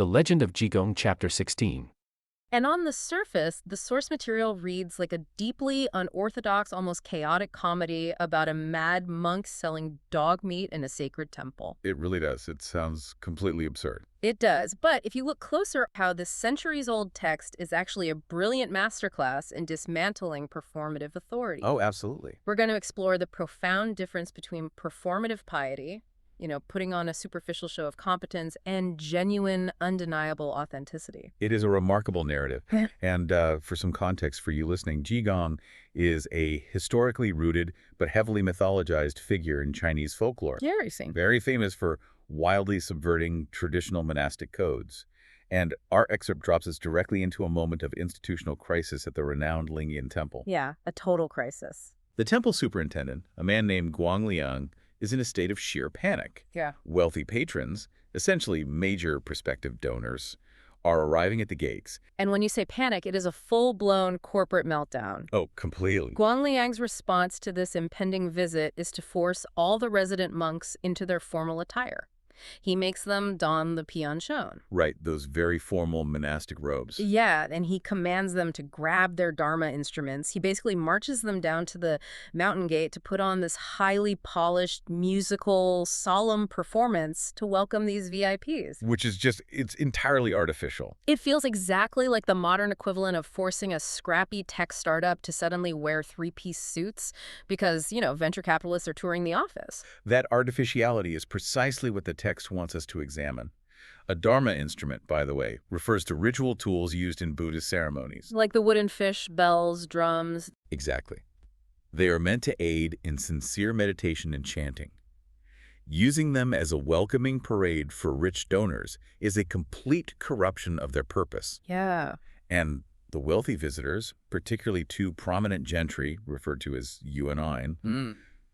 The Legend of Jigong, Chapter 16. And on the surface, the source material reads like a deeply unorthodox, almost chaotic comedy about a mad monk selling dog meat in a sacred temple. It really does. It sounds completely absurd. It does, but if you look closer, how this centuries-old text is actually a brilliant masterclass in dismantling performative authority. Oh, absolutely. We're going to explore the profound difference between performative piety, putting on a superficial show of competence, and genuine, undeniable authenticity. It is a remarkable narrative. Yeah. And for some context for you listening, Jigong is a historically rooted but heavily mythologized figure in Chinese folklore. Very famous for wildly subverting traditional monastic codes. And our excerpt drops us directly into a moment of institutional crisis at the renowned Lingyan Temple. Yeah, a total crisis. The temple superintendent, a man named Guang Liang, is in a state of sheer panic. Yeah. Wealthy patrons, essentially major prospective donors, are arriving at the gates. And when you say panic, it is a full-blown corporate meltdown. Oh, completely. Guang Liang's response to this impending visit is to force all the resident monks into their formal attire. He makes them don the pianshon. Right, those very formal monastic robes. Yeah, and he commands them to grab their dharma instruments. He basically marches them down to the mountain gate to put on this highly polished, musical, solemn performance to welcome these VIPs. Which is just, it's entirely artificial. It feels exactly like the modern equivalent of forcing a scrappy tech startup to suddenly wear three-piece suits because, venture capitalists are touring the office. That artificiality is precisely what the text wants us to examine. A dharma instrument, by the way, refers to ritual tools used in Buddhist ceremonies. Like the wooden fish, bells, drums. Exactly. They are meant to aid in sincere meditation and chanting. Using them as a welcoming parade for rich donors is a complete corruption of their purpose. Yeah. And the wealthy visitors, particularly two prominent gentry, referred to as you and I,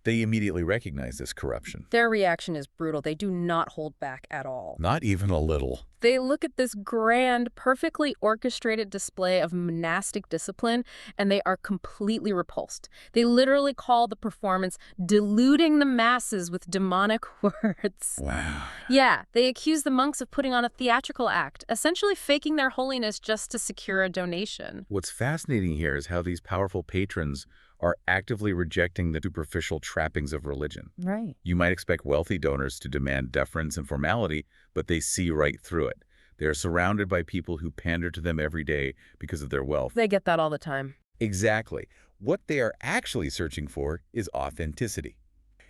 they immediately recognize this corruption. Their reaction is brutal. They do not hold back at all. Not even a little. They look at this grand, perfectly orchestrated display of monastic discipline, and they are completely repulsed. They literally call the performance deluding the masses with demonic words. Wow. Yeah, they accuse the monks of putting on a theatrical act, essentially faking their holiness just to secure a donation. What's fascinating here is how these powerful patrons are actively rejecting the superficial trappings of religion. Right. You might expect wealthy donors to demand deference and formality, but they see right through it. They are surrounded by people who pander to them every day because of their wealth. They get that all the time. Exactly. What they are actually searching for is authenticity.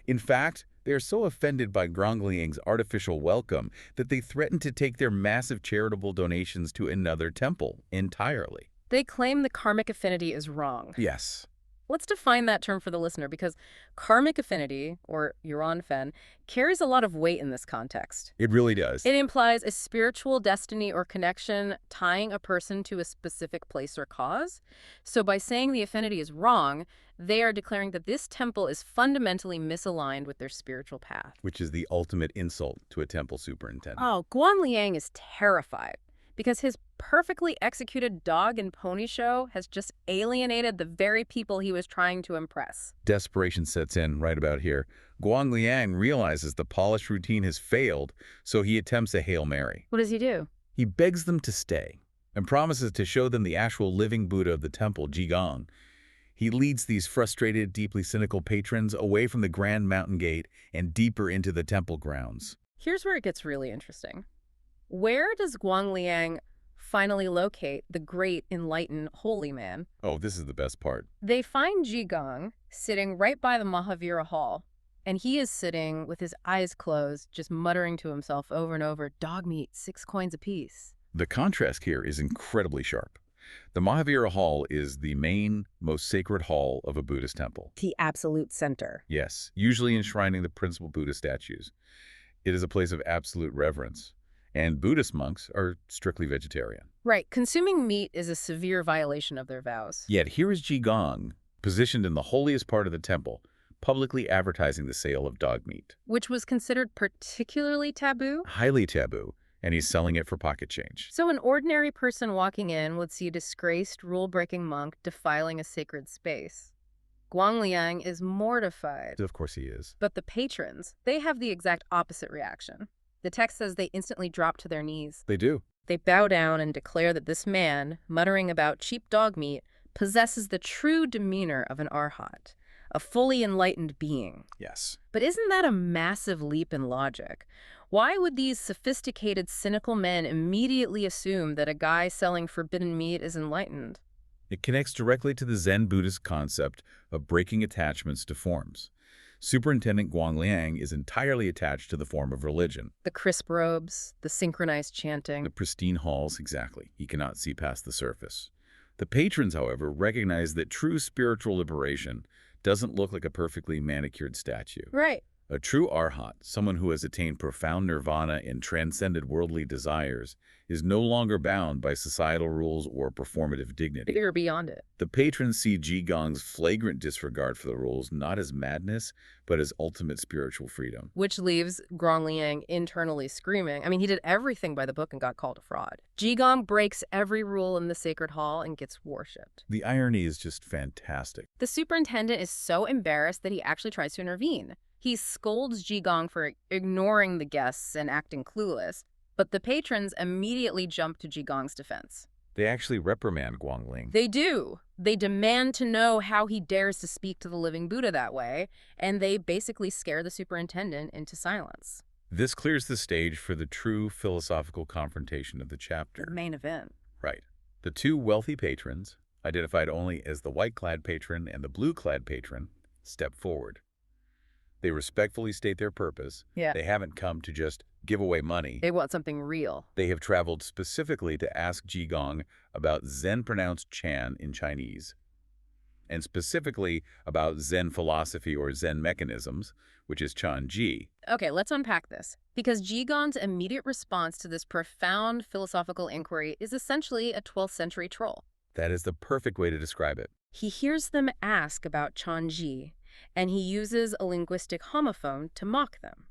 In fact, they are so offended by Guang Liang's artificial welcome that they threaten to take their massive charitable donations to another temple entirely. They claim the karmic affinity is wrong. Yes. Let's define that term for the listener, because karmic affinity, or yuan-fen, carries a lot of weight in this context. It really does. It implies a spiritual destiny or connection tying a person to a specific place or cause. So by saying the affinity is wrong, they are declaring that this temple is fundamentally misaligned with their spiritual path. Which is the ultimate insult to a temple superintendent. Oh, Guang Liang is terrified, because his perfectly executed dog and pony show has just alienated the very people he was trying to impress. Desperation sets in right about here. Guang Liang realizes the polished routine has failed, so he attempts a Hail Mary. What does he do? He begs them to stay and promises to show them the actual living Buddha of the temple, Jigong. He leads these frustrated, deeply cynical patrons away from the grand mountain gate and deeper into the temple grounds. Here's where it gets really interesting. Where does Guang Liang finally locate the great, enlightened, holy man? Oh, this is the best part. They find Jigong sitting right by the Mahavira Hall, and he is sitting with his eyes closed, just muttering to himself over and over, "Dog meat, 6 coins apiece." The contrast here is incredibly sharp. The Mahavira Hall is the main, most sacred hall of a Buddhist temple. The absolute center. Yes, usually enshrining the principal Buddha statues. It is a place of absolute reverence. And Buddhist monks are strictly vegetarian. Right. Consuming meat is a severe violation of their vows. Yet here is Jigong, positioned in the holiest part of the temple, publicly advertising the sale of dog meat. Which was considered particularly taboo? Highly taboo, and he's selling it for pocket change. So an ordinary person walking in would see a disgraced, rule-breaking monk defiling a sacred space. Guang Liang is mortified. Of course he is. But the patrons, they have the exact opposite reaction. The text says they instantly drop to their knees. They do. They bow down and declare that this man, muttering about cheap dog meat, possesses the true demeanor of an arhat, a fully enlightened being. Yes. But isn't that a massive leap in logic? Why would these sophisticated, cynical men immediately assume that a guy selling forbidden meat is enlightened? It connects directly to the Zen Buddhist concept of breaking attachments to forms. Superintendent Guangliang is entirely attached to the form of religion. The crisp robes, the synchronized chanting. The pristine halls, exactly. He cannot see past the surface. The patrons, however, recognize that true spiritual liberation doesn't look like a perfectly manicured statue. Right. A true arhat, someone who has attained profound nirvana and transcended worldly desires, is no longer bound by societal rules or performative dignity. They're beyond it. The patrons see Jigong's flagrant disregard for the rules not as madness, but as ultimate spiritual freedom. Which leaves Guangliang internally screaming. I mean, he did everything by the book and got called a fraud. Jigong breaks every rule in the sacred hall and gets worshipped. The irony is just fantastic. The superintendent is so embarrassed that he actually tries to intervene. He scolds Jigong for ignoring the guests and acting clueless, but the patrons immediately jump to Jigong's defense. They actually reprimand Guangling. They do. They demand to know how he dares to speak to the living Buddha that way, and they basically scare the superintendent into silence. This clears the stage for the true philosophical confrontation of the chapter. The main event. Right. The two wealthy patrons, identified only as the white-clad patron and the blue-clad patron, step forward. They respectfully state their purpose. Yeah. They haven't come to just give away money. They want something real. They have traveled specifically to ask Jigong about Zen pronounced Chan in Chinese, and specifically about Zen philosophy or Zen mechanisms, which is Chan-ji. Okay, let's unpack this. Because Jigong's immediate response to this profound philosophical inquiry is essentially a 12th century troll. That is the perfect way to describe it. He hears them ask about Chan-ji, and he uses a linguistic homophone to mock them.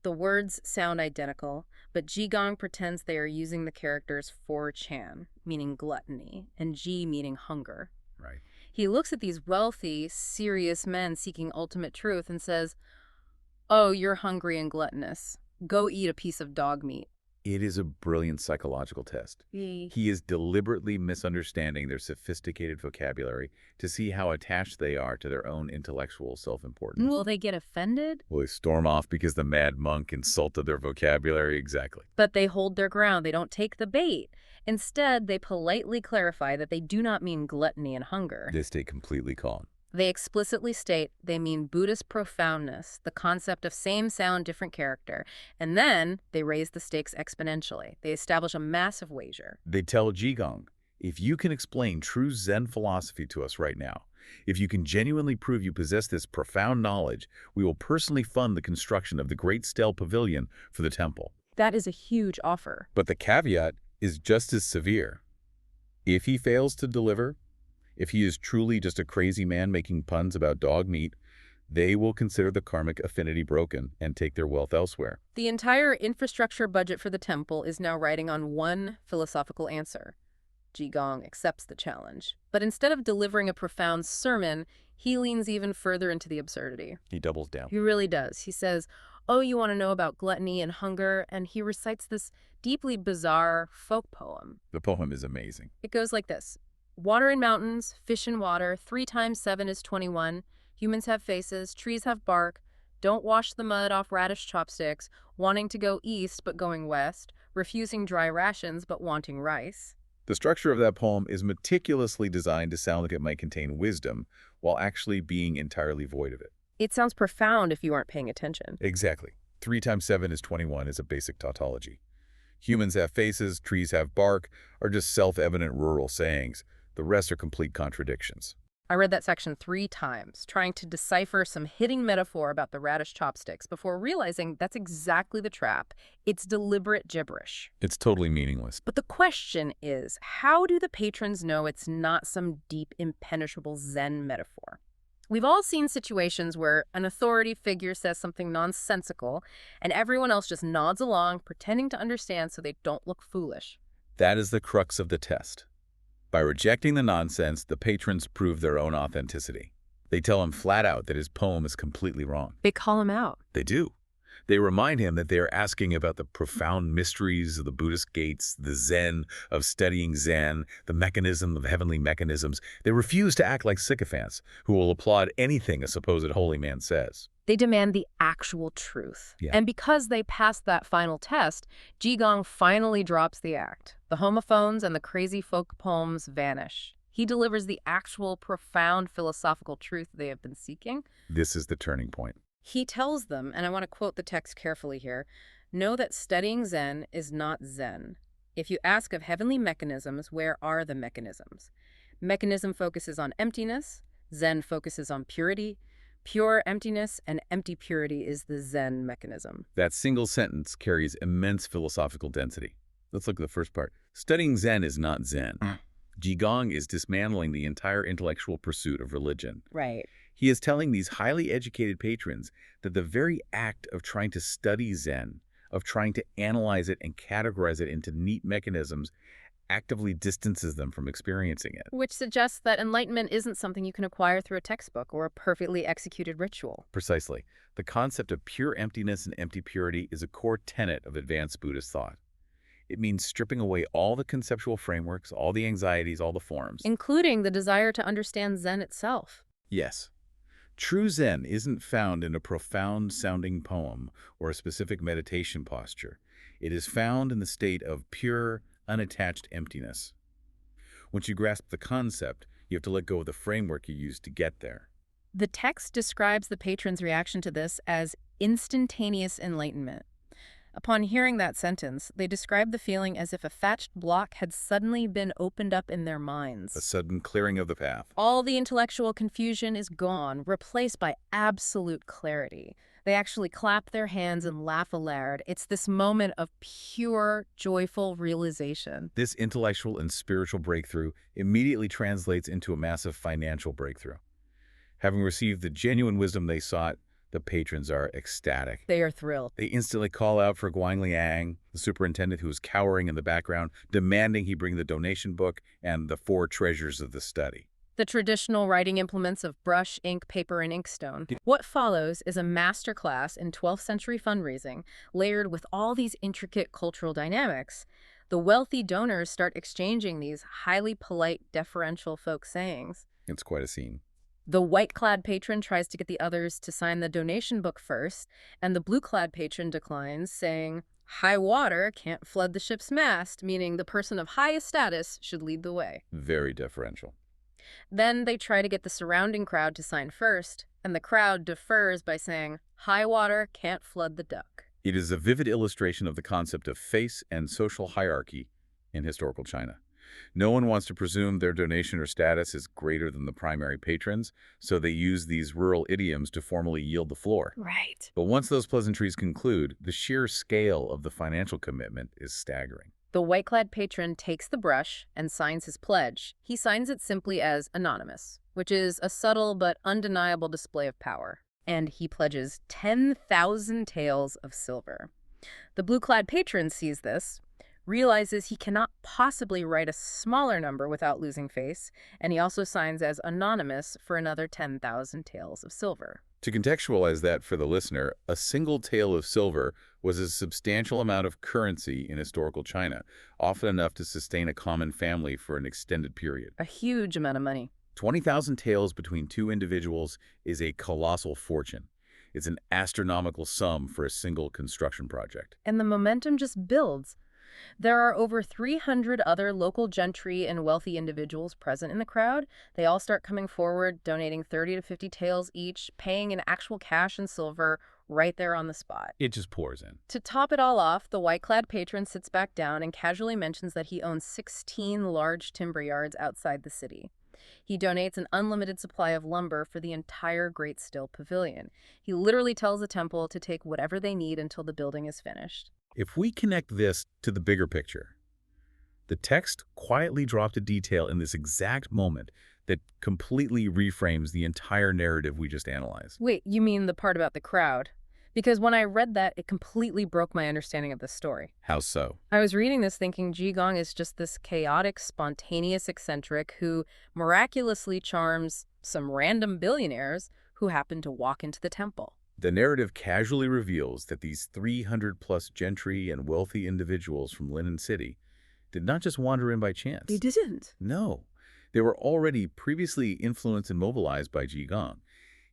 The words sound identical, but Jigong pretends they are using the characters for Chan, meaning gluttony, and Ji meaning hunger. Right. He looks at these wealthy, serious men seeking ultimate truth and says, "Oh, you're hungry and gluttonous. Go eat a piece of dog meat." It is a brilliant psychological test. He is deliberately misunderstanding their sophisticated vocabulary to see how attached they are to their own intellectual self-importance. Will they get offended? Will they storm off because the mad monk insulted their vocabulary? Exactly. But they hold their ground. They don't take the bait. Instead, they politely clarify that they do not mean gluttony and hunger. They stay completely calm. They explicitly state they mean Buddhist profoundness, the concept of same sound, different character. And then they raise the stakes exponentially. They establish a massive wager. They tell Jigong, if you can explain true Zen philosophy to us right now, if you can genuinely prove you possess this profound knowledge, we will personally fund the construction of the Great Stele Pavilion for the temple. That is a huge offer. But the caveat is just as severe. If he fails to deliver, if he is truly just a crazy man making puns about dog meat, they will consider the karmic affinity broken and take their wealth elsewhere. The entire infrastructure budget for the temple is now riding on one philosophical answer. Jigong accepts the challenge. But instead of delivering a profound sermon, he leans even further into the absurdity. He doubles down. He really does. He says, "Oh, you want to know about gluttony and hunger?" And he recites this deeply bizarre folk poem. The poem is amazing. It goes like this. Water in mountains, fish in water, 3 times 7 is 21. Humans have faces, trees have bark. Don't wash the mud off radish chopsticks, wanting to go east but going west, refusing dry rations but wanting rice. The structure of that poem is meticulously designed to sound like it might contain wisdom, while actually being entirely void of it. It sounds profound if you aren't paying attention. Exactly. 3 times 7 is 21 is a basic tautology. Humans have faces, trees have bark, are just self-evident rural sayings. The rest are complete contradictions. I read that section 3 times, trying to decipher some hidden metaphor about the radish chopsticks before realizing that's exactly the trap. It's deliberate gibberish. It's totally meaningless. But the question is, how do the patrons know it's not some deep, impenetrable Zen metaphor? We've all seen situations where an authority figure says something nonsensical, and everyone else just nods along, pretending to understand so they don't look foolish. That is the crux of the test. By rejecting the nonsense, the patrons prove their own authenticity. They tell him flat out that his poem is completely wrong. They call him out. They do. They remind him that they are asking about the profound mysteries of the Buddhist gates, the Zen of studying Zen, the mechanism of heavenly mechanisms. They refuse to act like sycophants who will applaud anything a supposed holy man says. They demand the actual truth. Yeah. And because they passed that final test, Jigong finally drops the act. The homophones and the crazy folk poems vanish. He delivers the actual profound philosophical truth they have been seeking. This is the turning point. He tells them, and I want to quote the text carefully here, know that studying Zen is not Zen. If you ask of heavenly mechanisms, where are the mechanisms? Mechanism focuses on emptiness. Zen focuses on purity. Pure emptiness and empty purity is the Zen mechanism. That single sentence carries immense philosophical density. Let's look at the first part. Studying Zen is not Zen. Jigong is dismantling the entire intellectual pursuit of religion. Right. He is telling these highly educated patrons that the very act of trying to study Zen, of trying to analyze it and categorize it into neat mechanisms, actively distances them from experiencing it. Which suggests that enlightenment isn't something you can acquire through a textbook or a perfectly executed ritual. Precisely. The concept of pure emptiness and empty purity is a core tenet of advanced Buddhist thought. It means stripping away all the conceptual frameworks, all the anxieties, all the forms. Including the desire to understand Zen itself. Yes. True Zen isn't found in a profound-sounding poem or a specific meditation posture. It is found in the state of pure, unattached emptiness. Once you grasp the concept, you have to let go of the framework you used to get there. The text describes the patron's reaction to this as instantaneous enlightenment. Upon hearing that sentence, they describe the feeling as if a thatched block had suddenly been opened up in their minds. A sudden clearing of the path. All the intellectual confusion is gone, replaced by absolute clarity. They actually clap their hands and laugh aloud. It's this moment of pure, joyful realization. This intellectual and spiritual breakthrough immediately translates into a massive financial breakthrough. Having received the genuine wisdom they sought, the patrons are ecstatic. They are thrilled. They instantly call out for Guang Liang, the superintendent who is cowering in the background, demanding he bring the donation book and the 4 treasures of the study. The traditional writing implements of brush, ink, paper, and inkstone. What follows is a masterclass in 12th century fundraising, layered with all these intricate cultural dynamics. The wealthy donors start exchanging these highly polite, deferential folk sayings. It's quite a scene. The white-clad patron tries to get the others to sign the donation book first, and the blue-clad patron declines, saying, high water can't flood the ship's mast, meaning the person of highest status should lead the way. Very deferential. Then they try to get the surrounding crowd to sign first, and the crowd defers by saying, high water can't flood the duck. It is a vivid illustration of the concept of face and social hierarchy in historical China. No one wants to presume their donation or status is greater than the primary patrons, so they use these rural idioms to formally yield the floor. Right. But once those pleasantries conclude, the sheer scale of the financial commitment is staggering. The white-clad patron takes the brush and signs his pledge. He signs it simply as anonymous, which is a subtle but undeniable display of power. And he pledges 10,000 taels of silver. The blue-clad patron sees this, realizes he cannot possibly write a smaller number without losing face, and he also signs as anonymous for another 10,000 taels of silver. To contextualize that for the listener, a single tael of silver was a substantial amount of currency in historical China, often enough to sustain a common family for an extended period. A huge amount of money. 20,000 taels between 2 individuals is a colossal fortune. It's an astronomical sum for a single construction project. And the momentum just builds. There are over 300 other local gentry and wealthy individuals present in the crowd. They all start coming forward, donating 30 to 50 taels each, paying in actual cash and silver right there on the spot. It just pours in. To top it all off, the white-clad patron sits back down and casually mentions that he owns 16 large timber yards outside the city. He donates an unlimited supply of lumber for the entire Great Still Pavilion. He literally tells the temple to take whatever they need until the building is finished. If we connect this to the bigger picture, the text quietly dropped a detail in this exact moment that completely reframes the entire narrative we just analyzed. Wait, you mean the part about the crowd? Because when I read that, it completely broke my understanding of the story. How so? I was reading this thinking Jigong is just this chaotic, spontaneous eccentric who miraculously charms some random billionaires who happen to walk into the temple. The narrative casually reveals that these 300-plus gentry and wealthy individuals from Linen City did not just wander in by chance. They didn't. No. They were already previously influenced and mobilized by Jigong.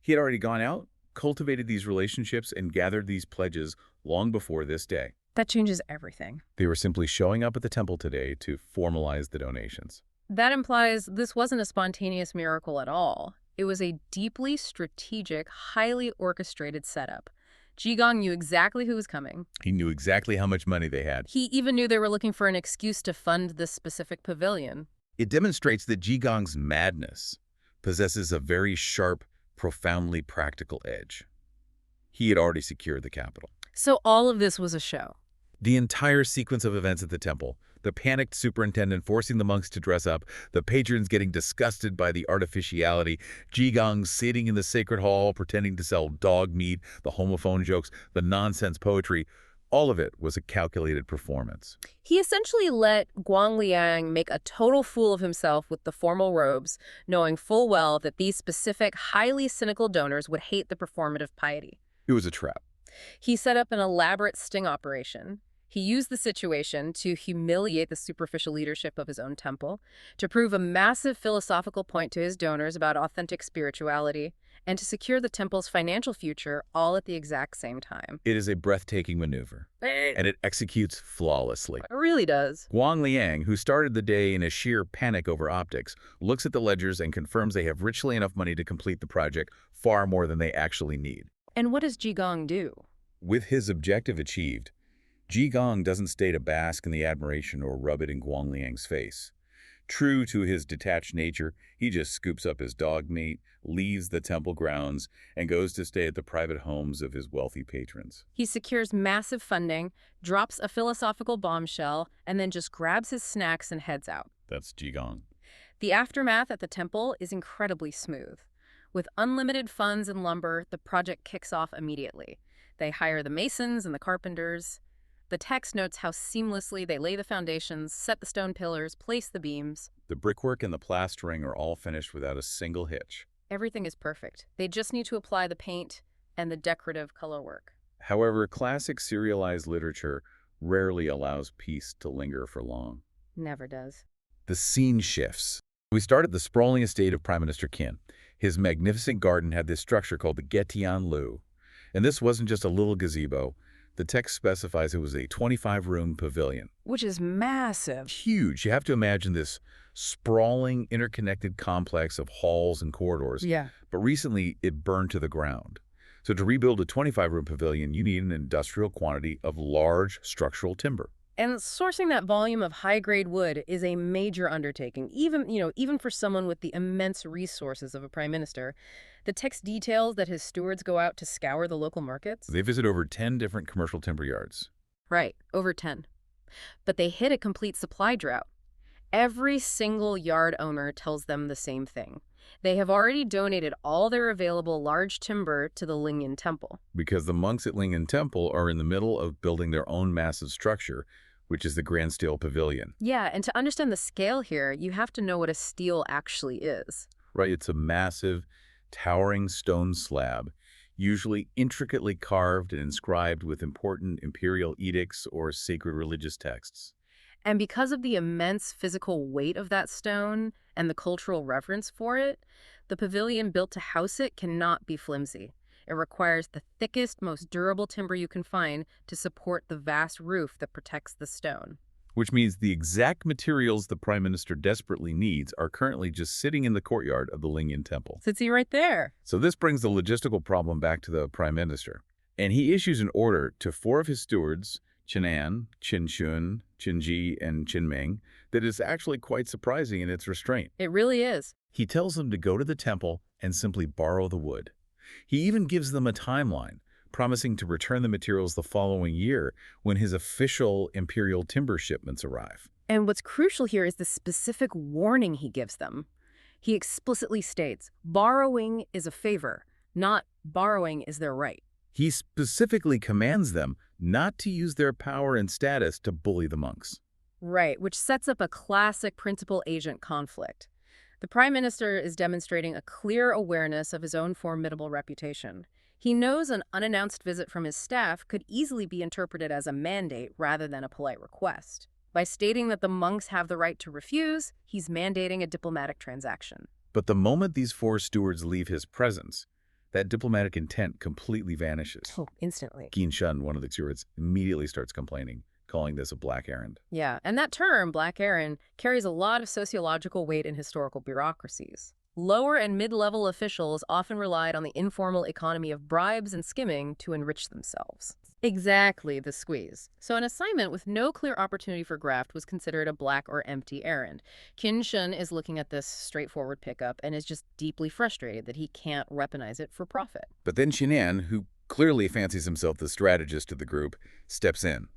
He had already gone out, cultivated these relationships, and gathered these pledges long before this day. That changes everything. They were simply showing up at the temple today to formalize the donations. That implies this wasn't a spontaneous miracle at all. It was a deeply strategic, highly orchestrated setup. Jigong knew exactly who was coming. He knew exactly how much money they had. He even knew they were looking for an excuse to fund this specific pavilion. It demonstrates that Jigong's madness possesses a very sharp, profoundly practical edge. He had already secured the capital. So all of this was a show. The entire sequence of events at the temple, the panicked superintendent forcing the monks to dress up, the patrons getting disgusted by the artificiality, Jigong sitting in the sacred hall pretending to sell dog meat, the homophone jokes, the nonsense poetry, all of it was a calculated performance. He essentially let Guangliang make a total fool of himself with the formal robes, knowing full well that these specific, highly cynical donors would hate the performative piety. It was a trap. He set up an elaborate sting operation. He used the situation to humiliate the superficial leadership of his own temple, to prove a massive philosophical point to his donors about authentic spirituality, and to secure the temple's financial future all at the exact same time. It is a breathtaking maneuver, and it executes flawlessly. It really does. Guangliang, who started the day in a sheer panic over optics, looks at the ledgers and confirms they have richly enough money to complete the project, far more than they actually need. And what does Jigong do? With his objective achieved, Jigong doesn't stay to bask in the admiration or rub it in Guangliang's face. True to his detached nature, he just scoops up his dog meat, leaves the temple grounds, and goes to stay at the private homes of his wealthy patrons. He secures massive funding, drops a philosophical bombshell, and then just grabs his snacks and heads out. That's Jigong. The aftermath at the temple is incredibly smooth. With unlimited funds and lumber, the project kicks off immediately. They hire the masons and the carpenters. The text notes how seamlessly they lay the foundations, set the stone pillars, place the beams. The brickwork and the plastering are all finished without a single hitch. Everything is perfect. They just need to apply the paint and the decorative color work. However, classic serialized literature rarely allows peace to linger for long. Never does. The scene shifts. We start at the sprawling estate of Prime Minister Qin. His magnificent garden had this structure called the Getianlu. And this wasn't just a little gazebo. The text specifies it was a 25-room pavilion. Which is massive. Huge. You have to imagine this sprawling, interconnected complex of halls and corridors. Yeah. But recently, it burned to the ground. So to rebuild a 25-room pavilion, you need an industrial quantity of large structural timber. And sourcing that volume of high-grade wood is a major undertaking, even for someone with the immense resources of a prime minister. The text details that his stewards go out to scour the local markets. They visit over 10 different commercial timber yards. Right, over 10. But they hit a complete supply drought. Every single yard owner tells them the same thing. They have already donated all their available large timber to the Lingyan Temple. Because the monks at Lingyan Temple are in the middle of building their own massive structure, which is the Grand Steel Pavilion. Yeah, and to understand the scale here, you have to know what a stele actually is. Right, it's a massive, towering stone slab, usually intricately carved and inscribed with important imperial edicts or sacred religious texts. And because of the immense physical weight of that stone and the cultural reverence for it, the pavilion built to house it cannot be flimsy. It requires the thickest, most durable timber you can find to support the vast roof that protects the stone. Which means the exact materials the Prime Minister desperately needs are currently just sitting in the courtyard of the Lingyan Temple. Sits he right there. So this brings the logistical problem back to the Prime Minister. And he issues an order to 4 of his stewards, Qinan, Qinshun, Qinji, and Qinming, that is actually quite surprising in its restraint. It really is. He tells them to go to the temple and simply borrow the wood. He even gives them a timeline, promising to return the materials the following year when his official imperial timber shipments arrive. And what's crucial here is the specific warning he gives them. He explicitly states, borrowing is a favor, not borrowing is their right. He specifically commands them not to use their power and status to bully the monks. Right, which sets up a classic principal-agent conflict. The prime minister is demonstrating a clear awareness of his own formidable reputation. He knows an unannounced visit from his staff could easily be interpreted as a mandate rather than a polite request. By stating that the monks have the right to refuse, he's mandating a diplomatic transaction. But the moment these four stewards leave his presence, that diplomatic intent completely vanishes. Oh, instantly. Qin Shun, one of the stewards, immediately starts complaining, calling this a black errand. Yeah, and that term, black errand, carries a lot of sociological weight in historical bureaucracies. Lower and mid-level officials often relied on the informal economy of bribes and skimming to enrich themselves. Exactly, the squeeze. So an assignment with no clear opportunity for graft was considered a black or empty errand. Qin Shun is looking at this straightforward pickup and is just deeply frustrated that he can't weaponize it for profit. But then Xinan, who clearly fancies himself the strategist of the group, steps in.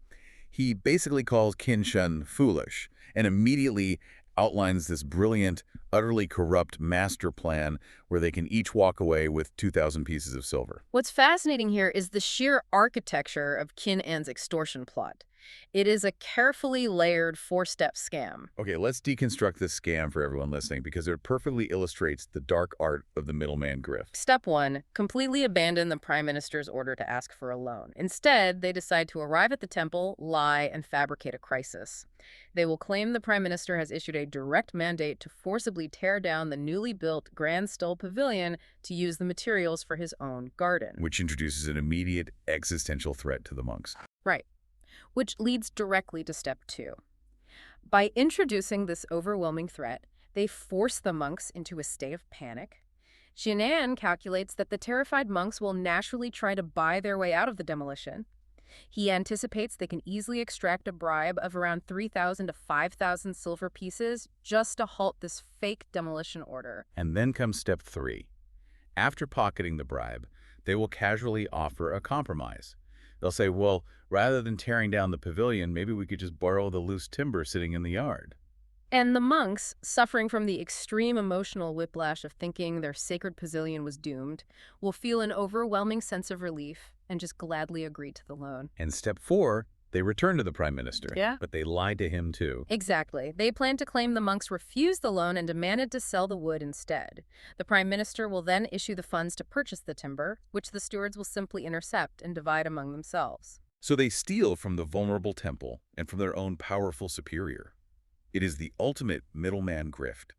He basically calls Qin Shun foolish and immediately outlines this brilliant, utterly corrupt master plan where they can each walk away with 2,000 pieces of silver. What's fascinating here is the sheer architecture of Qin An's extortion plot. It is a carefully layered four-step scam. Okay, let's deconstruct this scam for everyone listening because it perfectly illustrates the dark art of the middleman grift. Step 1. Completely abandon the prime minister's order to ask for a loan. Instead, they decide to arrive at the temple, lie, and fabricate a crisis. They will claim the prime minister has issued a direct mandate to forcibly tear down the newly built Grand Stole Pavilion to use the materials for his own garden. Which introduces an immediate existential threat to the monks. Right. Which leads directly to step 2. By introducing this overwhelming threat, they force the monks into a state of panic. Xinan calculates that the terrified monks will naturally try to buy their way out of the demolition. He anticipates they can easily extract a bribe of around 3,000 to 5,000 silver pieces just to halt this fake demolition order. And then comes step 3. After pocketing the bribe, they will casually offer a compromise. They'll say, well, rather than tearing down the pavilion, maybe we could just borrow the loose timber sitting in the yard. And the monks, suffering from the extreme emotional whiplash of thinking their sacred pavilion was doomed, will feel an overwhelming sense of relief and just gladly agree to the loan. And step 4, they return to the prime minister. Yeah. But they lied to him too. Exactly. They plan to claim the monks refused the loan and demanded to sell the wood instead. The prime minister will then issue the funds to purchase the timber, which the stewards will simply intercept and divide among themselves. So they steal from the vulnerable temple and from their own powerful superior. It is the ultimate middleman grift.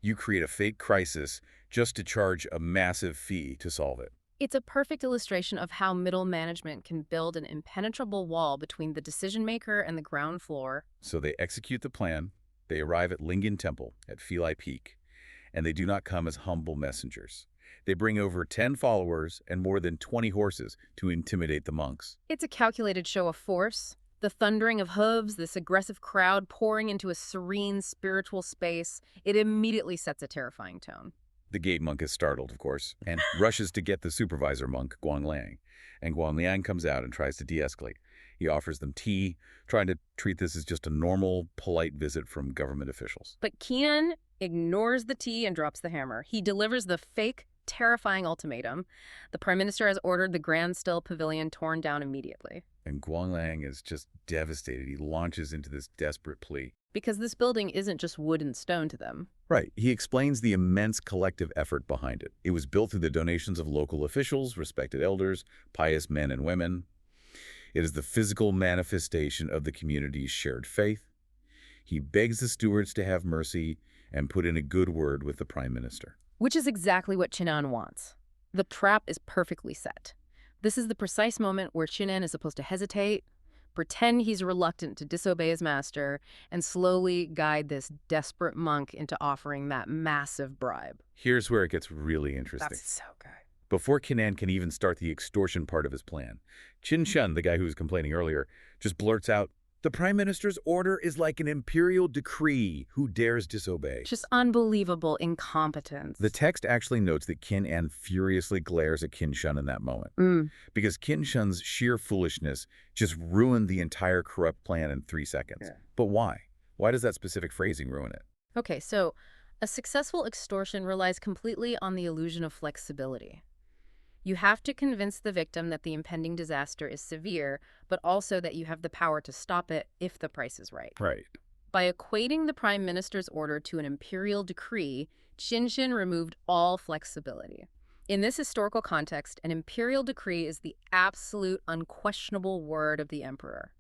You create a fake crisis just to charge a massive fee to solve it. It's a perfect illustration of how middle management can build an impenetrable wall between the decision-maker and the ground floor. So they execute the plan, they arrive at Lingyan Temple at Filai Peak, and they do not come as humble messengers. They bring over 10 followers and more than 20 horses to intimidate the monks. It's a calculated show of force. The thundering of hooves, this aggressive crowd pouring into a serene spiritual space, it immediately sets a terrifying tone. The gate monk is startled, of course, and rushes to get the supervisor monk, Guangliang. And Guangliang comes out and tries to de-escalate. He offers them tea, trying to treat this as just a normal, polite visit from government officials. But Qian ignores the tea and drops the hammer. He delivers the fake, terrifying ultimatum. The prime minister has ordered the Grand Stole Pavilion torn down immediately. And Guangliang is just devastated. He launches into this desperate plea. Because this building isn't just wood and stone to them. Right. He explains the immense collective effort behind it. It was built through the donations of local officials, respected elders, pious men and women. It is the physical manifestation of the community's shared faith. He begs the stewards to have mercy and put in a good word with the prime minister. Which is exactly what Qinan wants. The trap is perfectly set. This is the precise moment where Qinan is supposed to hesitate, pretend he's reluctant to disobey his master, and slowly guide this desperate monk into offering that massive bribe. Here's where it gets really interesting. That's so good. Before Qinan can even start the extortion part of his plan, Qin Shun, the guy who was complaining earlier, just blurts out, "The prime minister's order is like an imperial decree. Who dares disobey?" Just unbelievable incompetence. The text actually notes that Qin An furiously glares at Qin Shun in that moment. Because Qin Shun's sheer foolishness just ruined the entire corrupt plan in 3 seconds. Yeah. But why? Why does that specific phrasing ruin it? Okay, so a successful extortion relies completely on the illusion of flexibility. You have to convince the victim that the impending disaster is severe, but also that you have the power to stop it if the price is right. Right. By equating the prime minister's order to an imperial decree, Qinshin removed all flexibility. In this historical context, an imperial decree is the absolute, unquestionable word of the emperor.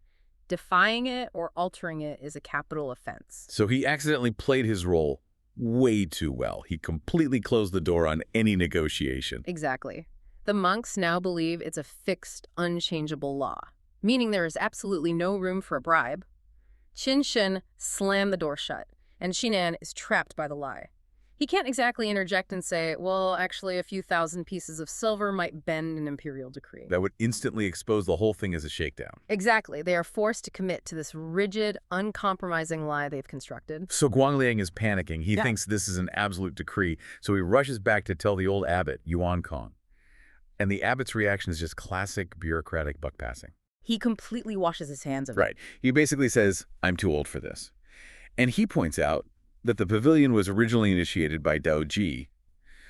Defying it or altering it is a capital offense. So he accidentally played his role way too well. He completely closed the door on any negotiation. Exactly. The monks now believe it's a fixed, unchangeable law, meaning there is absolutely no room for a bribe. Qinshin slammed the door shut, and Shinan is trapped by the lie. He can't exactly interject and say, well, actually, a few thousand pieces of silver might bend an imperial decree. That would instantly expose the whole thing as a shakedown. Exactly. They are forced to commit to this rigid, uncompromising lie they've constructed. So Guangliang is panicking. He thinks this is an absolute decree, so he rushes back to tell the old abbot, Yuan Kong. And the abbot's reaction is just classic bureaucratic buck passing. He completely washes his hands of it. Right. He basically says, I'm too old for this. And he points out that the pavilion was originally initiated by Dao Ji.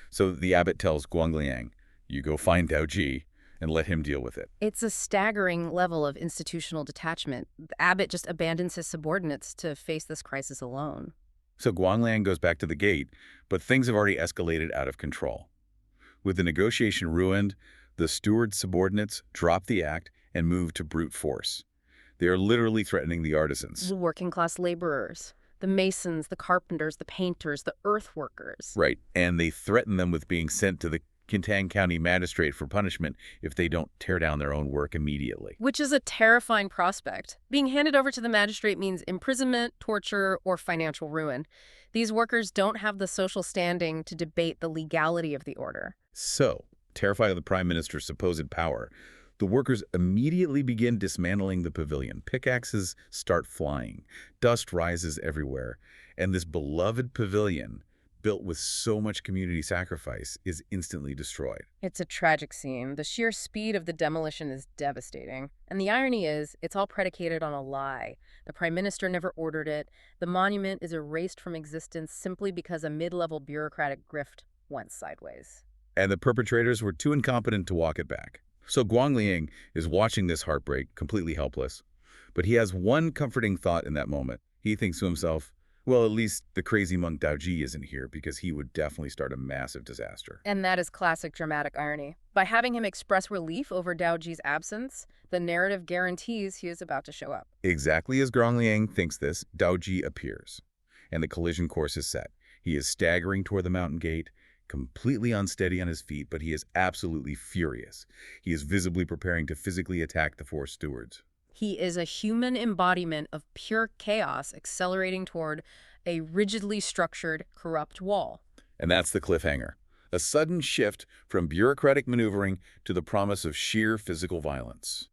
So the abbot tells Guangliang, you go find Dao Ji and let him deal with it. It's a staggering level of institutional detachment. The abbot just abandons his subordinates to face this crisis alone. So Guangliang goes back to the gate, but things have already escalated out of control. With the negotiation ruined, the steward's subordinates drop the act and move to brute force. They are literally threatening the artisans. The working-class laborers, the masons, the carpenters, the painters, the earth workers. Right, and they threaten them with being sent to the Quintang County magistrate for punishment if they don't tear down their own work immediately. Which is a terrifying prospect. Being handed over to the magistrate means imprisonment, torture, or financial ruin. These workers don't have the social standing to debate the legality of the order. So, terrified of the prime minister's supposed power, the workers immediately begin dismantling the pavilion. Pickaxes start flying. Dust rises everywhere. And this beloved pavilion, built with so much community sacrifice, is instantly destroyed. It's a tragic scene. The sheer speed of the demolition is devastating. And the irony is, it's all predicated on a lie. The prime minister never ordered it. The monument is erased from existence simply because a mid-level bureaucratic grift went sideways. And the perpetrators were too incompetent to walk it back. So Guangliang is watching this heartbreak, completely helpless. But he has one comforting thought in that moment. He thinks to himself, well, at least the crazy monk Dao Ji isn't here, because he would definitely start a massive disaster. And that is classic dramatic irony. By having him express relief over Dao Ji's absence, the narrative guarantees he is about to show up. Exactly as Guangliang thinks this, Dao Ji appears, and the collision course is set. He is staggering toward the mountain gate, completely unsteady on his feet, but he is absolutely furious. He is visibly preparing to physically attack the four stewards. He is a human embodiment of pure chaos accelerating toward a rigidly structured, corrupt wall. And that's the cliffhanger. A sudden shift from bureaucratic maneuvering to the promise of sheer physical violence.